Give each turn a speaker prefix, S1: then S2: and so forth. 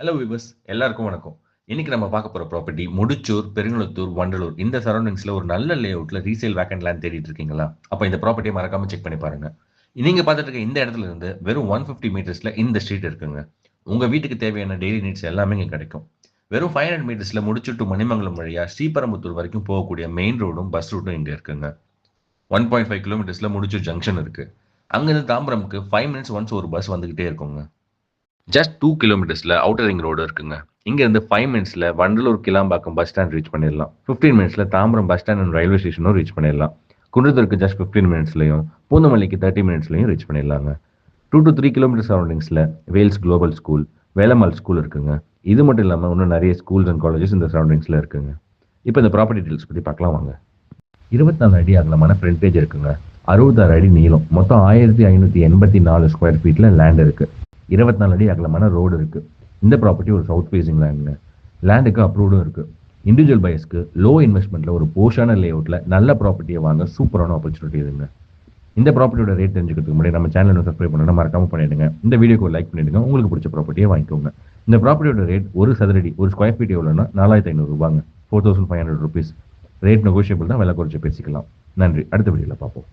S1: Hello viewers, எல்லாருக்கும் வணக்கம். இன்னைக்கு நம்ம பார்க்க போற ப்ராப்பர்ட்டி முடிச்சூர், பெருங்குளத்தூர், வண்டலூர் இந்த சரௌண்டிங்ஸ்ல ஒரு நல்ல லேஅவுட்ல ரீசேல் வேக்கன்ட் லேண்ட் தேடிட்டு இருக்கீங்களா? அப்ப இந்த ப்ராப்பர்ட்டியை மறக்காம செக் பண்ணி பாருங்க. நீங்க பார்த்துட்டு இருக்க இந்த இடத்துல இருந்து வெறும் 150 மீட்டர்ஸ்ல இந்த ஸ்ட்ரீட் இருக்குங்க. உங்க வீட்டுக்கு தேவையான டெய்லி நீட்ஸ் எல்லாமே இங்க கிடைக்கும். வெறும் 500 மீட்டர்ஸ்ல முடிச்சூர் டு மணிமங்கலம் வழியா ஸ்ரீபெரும்புத்தூர் வரைக்கும் போகக்கூடிய மெயின் ரோடும் பஸ் ரூட்டும் இங்க இருக்குங்க. 1.5 கிலோமீட்டர்ஸ்ல முடிச்சூர் ஜங்ஷன் இருக்கு. அங்கிருந்து தாம்பரம்க்கு 5 மினிட்ஸ் ஒன்ஸ் ஒரு பஸ் வந்துகிட்டே இருக்குங்க. ஜஸ்ட் 2 கிலோமீட்டர்ஸ்ல அவுட்டர் ரிங் ரோடு இருக்குங்க. இங்க இருந்து 5 மினிட்ஸ்ல Vandalur Kilambakkam bus stand reach பண்ணிடலாம். 15 மினிட்ஸ்ல Tambaram bus stand and railway ஸ்டேஷனும் ரீச் பண்ணிடலாம். குன்றத்தூருக்கு ஜஸ்ட் 15 மினிட்ஸ்லையும் பூந்தமல்லிக்கு 30 மினிட்ஸ்லையும் ரீச் பண்ணிடலாங்க. 2 to 3 கிலோமீட்டர் சரௌண்டிங்ஸ்ல Vels global school, Velammal school இருக்குங்க. இது மட்டும் இல்லாமல் இன்னும் நிறைய ஸ்கூல்ஸ் அண்ட் காலேஜஸ் இந்த சரௌண்டிங்ஸ்ல இருக்குங்க. இப்போ இந்த ப்ராப்பர்ட்டி டீல்ஸ் பற்றி பார்க்கலாம் வாங்க. 24 அடி அகலமான ஃப்ரண்டேஜ் இருக்குங்க. 66 அடி நீளம், மொத்தம் 1584 ஸ்கொயர் ஃபீட்ல லேண்ட் இருக்கு. 24 அடி அகலமான ரோடு இருக்கு. இந்த ப்ராப்பர்ட்டி ஒரு சவுத் ஃபேசிங் லேண்டுங்க. லேண்டுக்கு அப்ரூவ்டும் இருக்கு. இண்டிவிஜுவல் பையர்ஸ்க்கு லோ இன்வெஸ்ட்மெண்ட்ல ஒரு போஷான லேஅவுட்ல நல்ல ப்ராப்பர்ட்டியை வாங்க சூப்பரான ஆப்பர்ச்சுனிட்டி இதுங்க. இந்த ப்ராப்பர்ட்டியோட ரேட் தெரிஞ்சுக்கிறதுக்கு முன்னாடி நம்ம சேனலை சப்ஸ்கிரைப் பண்ணா மறக்காம பண்ணிடுங்க. இந்த வீடியோக்கு லைக் பண்ணிடுங்க. உங்களுக்கு பிடிச்ச ப்ராப்பர்ட்டியை வாங்கிக்கோங்க. இந்த ப்ராப்பர்ட்டியோட ரேட் ஒரு சதுரடி ஒரு ஸ்கொயர் ஃபீட் எவ்வளோன்னா 4500 ரூபாங்க, 4500 ருபீஸ். ரேட் நெகோஷியபிள் தான், விலை குறைச்சி பேசிக்கலாம். நன்றி. அடுத்த வீடியோவில் பார்ப்போம்.